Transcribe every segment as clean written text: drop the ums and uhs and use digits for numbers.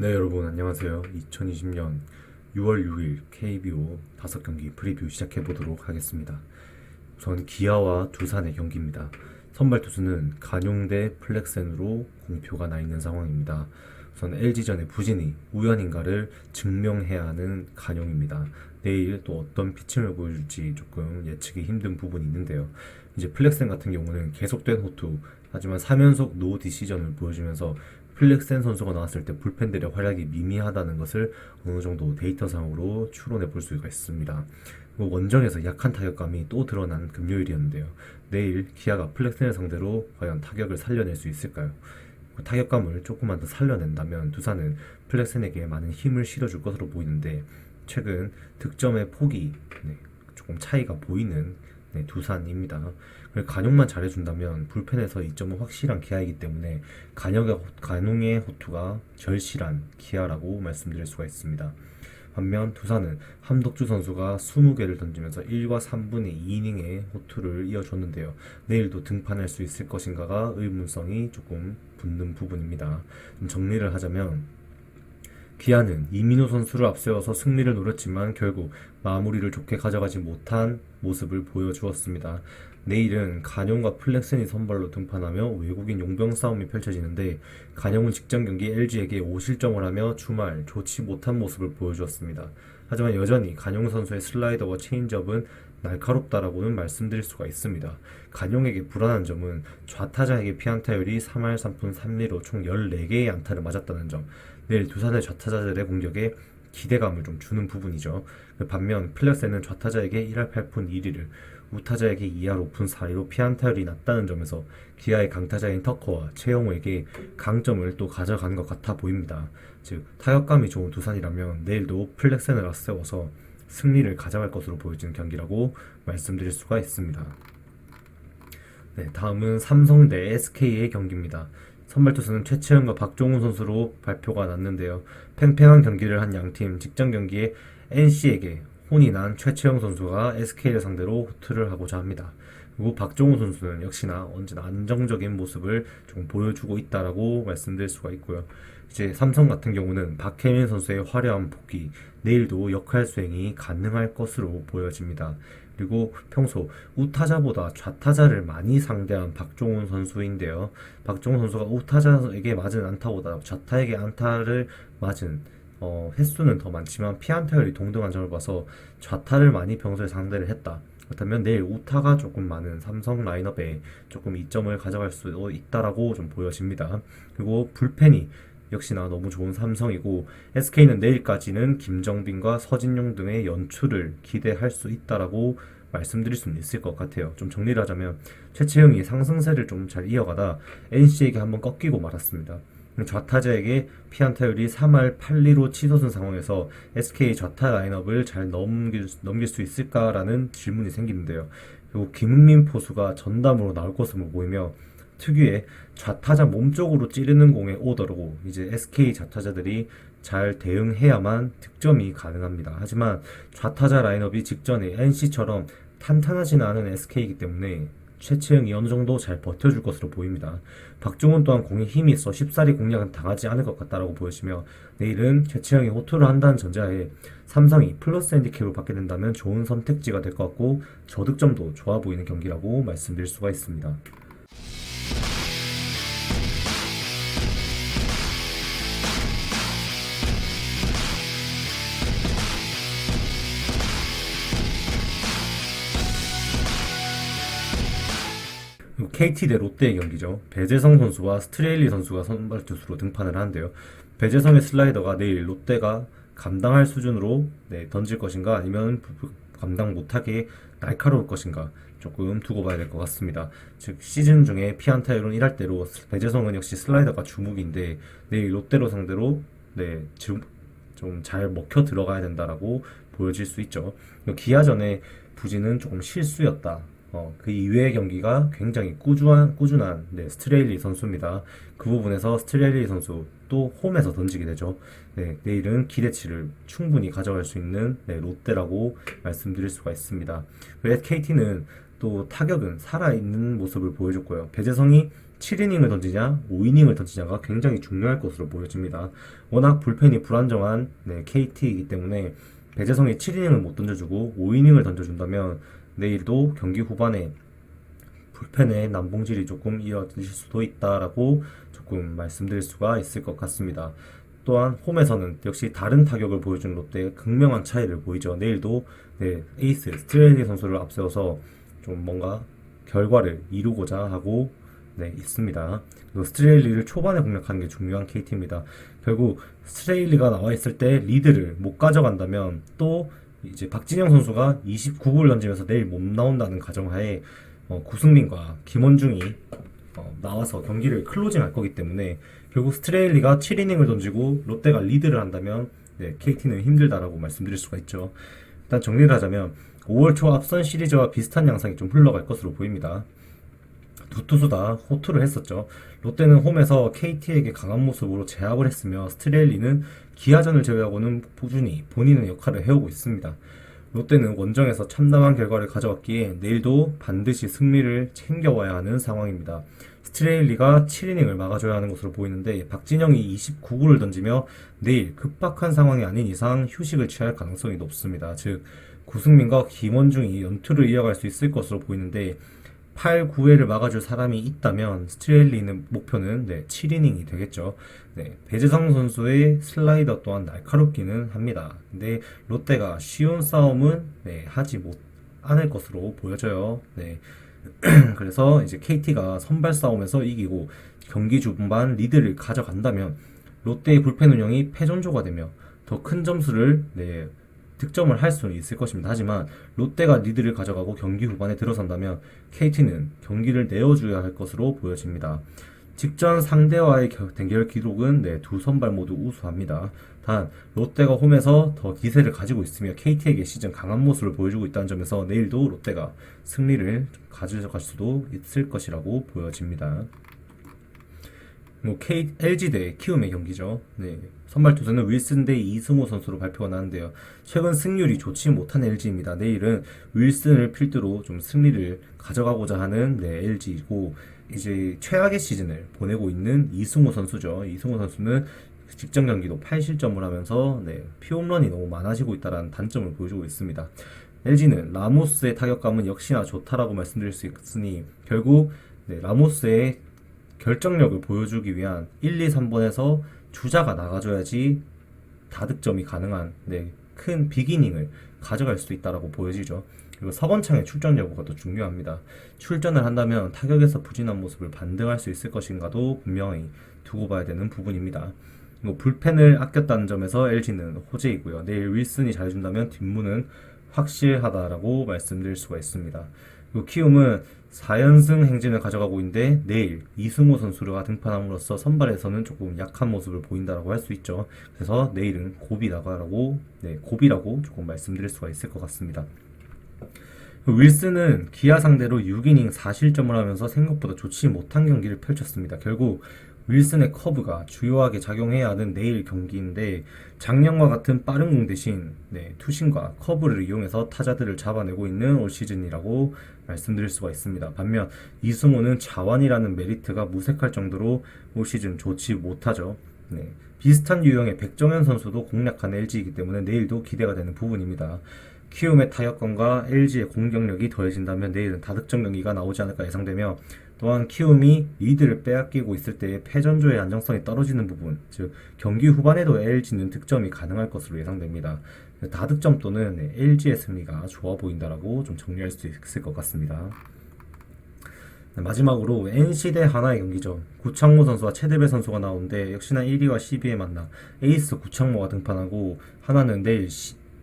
네, 여러분 안녕하세요. 2020년 6월 6일 KBO 5경기 프리뷰 시작해 보도록 하겠습니다. 우선 기아와 두산의 경기입니다. 선발 투수는 간용 대 플렉센으로 공표가 나 있는 상황입니다. 우선 LG전의 부진이 우연인가를 증명해야 하는 간용입니다. 내일 또 어떤 피칭을 보여줄지 조금 예측이 힘든 부분이 있는데요. 이제 플렉센 같은 경우는 계속된 호투, 하지만 3연속 노 디시전을 보여주면서 플렉센 선수가 나왔을 때 불펜들의 활약이 미미하다는 것을 어느 정도 데이터상으로 추론해 볼 수가 있습니다. 원정에서 약한 타격감이 또 드러난 금요일이었는데요. 내일 기아가 플렉센을 상대로 과연 타격을 살려낼 수 있을까요? 그 타격감을 조금만 더 살려낸다면 두산은 플렉센에게 많은 힘을 실어줄 것으로 보이는데 최근 득점의 폭이 조금 차이가 보이는 두산입니다. 간용만 잘해준다면 불펜에서 2점은 확실한 기아이기 때문에 간용의 호투가 절실한 기아라고 말씀드릴 수가 있습니다. 반면 두산은 함덕주 선수가 20개를 던지면서 1과 3분의 2이닝의 호투를 이어줬는데요. 내일도 등판할 수 있을 것인가가 의문성이 조금 붙는 부분입니다. 좀 정리를 하자면 기아는 이민호 선수를 앞세워서 승리를 노렸지만 결국 마무리를 좋게 가져가지 못한 모습을 보여주었습니다. 내일은 간용과 플렉센이 선발로 등판하며 외국인 용병 싸움이 펼쳐지는데 간용은 직전 경기 LG에게 5실점을 하며 주말 좋지 못한 모습을 보여주었습니다. 하지만 여전히 간용 선수의 슬라이더와 체인지업은 날카롭다라고는 말씀드릴 수가 있습니다. 간용에게 불안한 점은 좌타자에게 피안타율이 3할 3푼 3리로 총 14개의 안타를 맞았다는 점, 내일 두산의 좌타자들의 공격에 기대감을 좀 주는 부분이죠. 반면 플렉센은 좌타자에게 1할 8푼 1리를, 우타자에게 2할 5푼 4리로 피안타율이 낮다는 점에서 기아의 강타자인 터커와 최영호에게 강점을 또 가져간 것 같아 보입니다. 즉 타격감이 좋은 두산이라면 내일도 플렉센을 앞세워서 승리를 가져갈 것으로 보여지는 경기라고 말씀드릴 수가 있습니다. 네, 다음은 삼성 대 SK의 경기입니다. 선발 투수는 최채은과 박종훈 선수로 발표가 났는데요. 팽팽한 경기를 한 양팀, 직전 경기에 NC에게 혼이 난 최채영 선수가 SK를 상대로 호투를 하고자 합니다. 그리고 박종훈 선수는 역시나 언제나 안정적인 모습을 좀 보여주고 있다라고 말씀드릴 수가 있고요. 이제 삼성 같은 경우는 박혜민 선수의 화려한 복귀, 내일도 역할 수행이 가능할 것으로 보여집니다. 그리고 평소 우타자보다 좌타자를 많이 상대한 박종훈 선수인데요. 박종훈 선수가 우타자에게 맞은 안타보다 좌타에게 안타를 맞은 횟수는 더 많지만 피안타율이 동등한 점을 봐서 좌타를 많이 평소에 상대를 했다. 그렇다면 내일 우타가 조금 많은 삼성 라인업에 조금 이점을 가져갈 수 있다라고 좀 보여집니다. 그리고 불펜이 역시나 너무 좋은 삼성이고 SK는 내일까지는 김정빈과 서진용 등의 연출을 기대할 수 있다라고 말씀드릴 수는 있을 것 같아요. 좀 정리를 하자면 최채영이 상승세를 좀 잘 이어가다 NC에게 한번 꺾이고 말았습니다. 좌타자에게 피안타율이 3할 8리로 치솟은 상황에서 SK 좌타 라인업을 잘 넘길 수 있을까라는 질문이 생기는데요. 그리고 김흥민 포수가 전담으로 나올 것으로 보이며 특유의 좌타자 몸쪽으로 찌르는 공의 오더로 이제 SK 좌타자들이 잘 대응해야만 득점이 가능합니다. 하지만 좌타자 라인업이 직전에 NC처럼 탄탄하지는 않은 SK이기 때문에 최채영이 어느 정도 잘 버텨줄 것으로 보입니다. 박종훈 또한 공에 힘이 있어 쉽사리 공략은 당하지 않을 것 같다라고 보여지며 내일은 최채영이 호투를 한다는 전제하에 삼성이 플러스 핸디캡을 받게 된다면 좋은 선택지가 될 것 같고 저득점도 좋아 보이는 경기라고 말씀드릴 수가 있습니다. KT 대 롯데의 경기죠. 배재성 선수와 스트레일리 선수가 선발 투수로 등판을 하는데요. 배재성의 슬라이더가 내일 롯데가 감당할 수준으로 던질 것인가 아니면 감당 못하게 날카로울 것인가 조금 두고 봐야 될 것 같습니다. 즉 시즌 중에 피안타율은 1할대로 배재성은 역시 슬라이더가 주목인데 내일 롯데로 상대로 좀 잘 먹혀 들어가야 된다라고 보여질 수 있죠. 기아전의 부진은 조금 실수였다. 그 이외의 경기가 굉장히 꾸준한 스트레일리 선수입니다. 그 부분에서 스트레일리 선수 또 홈에서 던지게 되죠. 내일은 기대치를 충분히 가져갈 수 있는 롯데라고 말씀드릴 수가 있습니다. KT는 또 타격은 살아있는 모습을 보여줬고요. 배재성이 7이닝을 던지냐 5이닝을 던지냐가 굉장히 중요할 것으로 보여집니다. 워낙 불펜이 불안정한 KT이기 때문에 배재성이 7이닝을 못 던져주고 5이닝을 던져준다면 내일도 경기 후반에 불펜의 난봉질이 조금 이어질 수도 있다라고 조금 말씀드릴 수가 있을 것 같습니다. 또한 홈에서는 역시 다른 타격을 보여준 롯데의 극명한 차이를 보이죠. 내일도 에이스 스트레일리 선수를 앞세워서 좀 뭔가 결과를 이루고자 하고 있습니다. 스트레일리를 초반에 공략하는 게 중요한 KT입니다. 결국 스트레일리가 나와 있을 때 리드를 못 가져간다면 또 이제 박진영 선수가 29구를 던지면서 내일 못 나온다는 가정하에 구승민과 김원중이 나와서 경기를 클로징 할 거기 때문에 결국 스트레일리가 7이닝을 던지고 롯데가 리드를 한다면 KT는 힘들다라고 말씀드릴 수가 있죠. 일단 정리를 하자면 5월 초 앞선 시리즈와 비슷한 양상이 좀 흘러갈 것으로 보입니다. 두 투수 다 호투를 했었죠. 롯데는 홈에서 KT에게 강한 모습으로 제압을 했으며 스트레일리는 기아전을 제외하고는 꾸준히 본인의 역할을 해오고 있습니다. 롯데는 원정에서 참담한 결과를 가져왔기에 내일도 반드시 승리를 챙겨와야 하는 상황입니다. 스트레일리가 7이닝을 막아줘야 하는 것으로 보이는데 박진영이 29구를 던지며 내일 급박한 상황이 아닌 이상 휴식을 취할 가능성이 높습니다. 즉 구승민과 김원중이 연투를 이어갈 수 있을 것으로 보이는데 8, 9회를 막아줄 사람이 있다면 스트레일리는 목표는 7이닝이 되겠죠. 배재성 선수의 슬라이더 또한 날카롭기는 합니다. 근데 롯데가 쉬운 싸움은 하지 않을 것으로 보여져요. 그래서 이제 KT가 선발 싸움에서 이기고 경기 중반 리드를 가져간다면 롯데의 불펜 운영이 패전조가 되며 더 큰 점수를 득점을 할 수는 있을 것입니다. 하지만 롯데가 리드를 가져가고 경기 후반에 들어선다면 KT는 경기를 내어줘야 할 것으로 보여집니다. 직전 상대와의 대결 기록은 두 선발 모두 우수합니다. 단 롯데가 홈에서 더 기세를 가지고 있으며 KT에게 시즌 강한 모습을 보여주고 있다는 점에서 내일도 롯데가 승리를 가져갈 수도 있을 것이라고 보여집니다. LG 대 키움의 경기죠. 선발 투수는 윌슨 대 이승우 선수로 발표가 나는데요. 최근 승률이 좋지 못한 LG입니다. 내일은 윌슨을 필두로 좀 승리를 가져가고자 하는 LG이고 이제 최악의 시즌을 보내고 있는 이승우 선수죠. 이승우 선수는 직전 경기도 8실점을 하면서 피홈런이 너무 많아지고 있다는 단점을 보여주고 있습니다. LG는 라모스의 타격감은 역시나 좋다라고 말씀드릴 수 있으니 결국 라모스의 결정력을 보여주기 위한 1, 2, 3번에서 주자가 나가줘야지 다득점이 가능한 큰 빅이닝을 가져갈 수 있다라고 보여지죠. 그리고 서건창의 출전 여부가 더 중요합니다. 출전을 한다면 타격에서 부진한 모습을 반등할 수 있을 것인가도 분명히 두고 봐야 되는 부분입니다. 불펜을 아꼈다는 점에서 LG는 호재이고요. 내일 윌슨이 잘해준다면 뒷문은 확실하다라고 말씀드릴 수가 있습니다. 그리고 키움은 4연승 행진을 가져가고 있는데 내일 이승우 선수가 등판함으로써 선발에서는 조금 약한 모습을 보인다라고 할 수 있죠. 그래서 내일은 고비라고 조금 말씀드릴 수가 있을 것 같습니다. 윌슨은 기아 상대로 6이닝 4실점을 하면서 생각보다 좋지 못한 경기를 펼쳤습니다. 결국 윌슨의 커브가 주요하게 작용해야 하는 내일 경기인데 작년과 같은 빠른 공 대신 투심과 커브를 이용해서 타자들을 잡아내고 있는 올 시즌이라고 말씀드릴 수가 있습니다. 반면 이승우는 자완이라는 메리트가 무색할 정도로 올 시즌 좋지 못하죠. 비슷한 유형의 백정현 선수도 공략한 LG이기 때문에 내일도 기대가 되는 부분입니다. 키움의 타격감과 LG의 공격력이 더해진다면 내일은 다득점 경기가 나오지 않을까 예상되며 또한 키움이 리드를 빼앗기고 있을 때의 패전조의 안정성이 떨어지는 부분, 즉 경기 후반에도 LG는 득점이 가능할 것으로 예상됩니다. 다득점 또는 LG의 승리가 좋아 보인다라고 좀 정리할 수 있을 것 같습니다. 마지막으로 NC 대 하나의 경기죠. 구창모 선수와 최대배 선수가 나오는데 역시나 1위와 12위에 만나 에이스 구창모가 등판하고 하나는 내일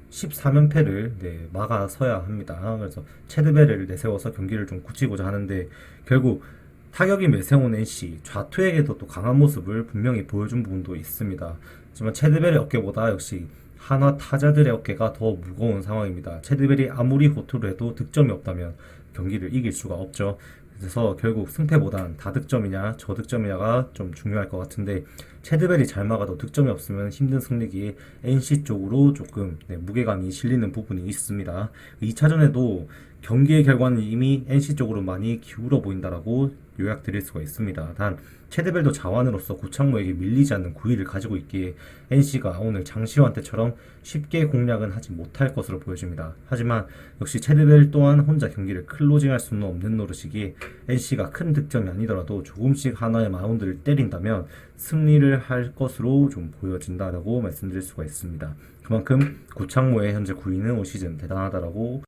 14연패를 막아서야 합니다. 그래서 체드베를 내세워서 경기를 좀 굳히고자 하는데 결국 타격이 매세운 NC 좌투에게도 또 강한 모습을 분명히 보여준 부분도 있습니다. 하지만 체드벨의 어깨보다 역시 한화 타자들의 어깨가 더 무거운 상황입니다. 체드벨이 아무리 호투를 해도 득점이 없다면 경기를 이길 수가 없죠. 그래서 결국 승패보단 다득점이냐 저득점이냐가 좀 중요할 것 같은데 체드벨이 잘 막아도 득점이 없으면 힘든 승리기에 NC 쪽으로 조금 무게감이 실리는 부분이 있습니다. 2차전에도 경기의 결과는 이미 NC 쪽으로 많이 기울어 보인다라고 요약드릴 수가 있습니다. 단 체드벨도 자완으로서 고창모에게 밀리지 않는 구위를 가지고 있기에 NC가 오늘 장시환 때처럼 쉽게 공략은 하지 못할 것으로 보여집니다. 하지만 역시 체드벨 또한 혼자 경기를 클로징할 수는 없는 노릇이기에 NC가 큰 득점이 아니더라도 조금씩 하나의 마운드를 때린다면 승리를 할 것으로 좀 보여진다라고 말씀드릴 수가 있습니다. 그만큼 고창모의 현재 구위는 올 시즌 대단하다라고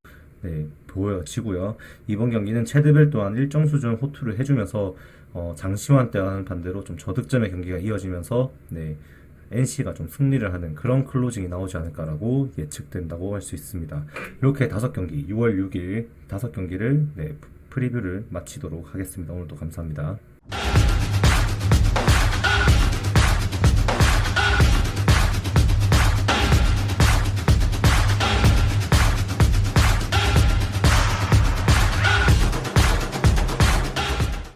보여지고요. 이번 경기는 체드벨 또한 일정 수준 호투를 해주면서 장시환 때와는 반대로 좀 저득점의 경기가 이어지면서 NC가 좀 승리를 하는 그런 클로징이 나오지 않을까라고 예측된다고 할 수 있습니다. 이렇게 5경기 6월 6일 5경기를 프리뷰를 마치도록 하겠습니다. 오늘도 감사합니다.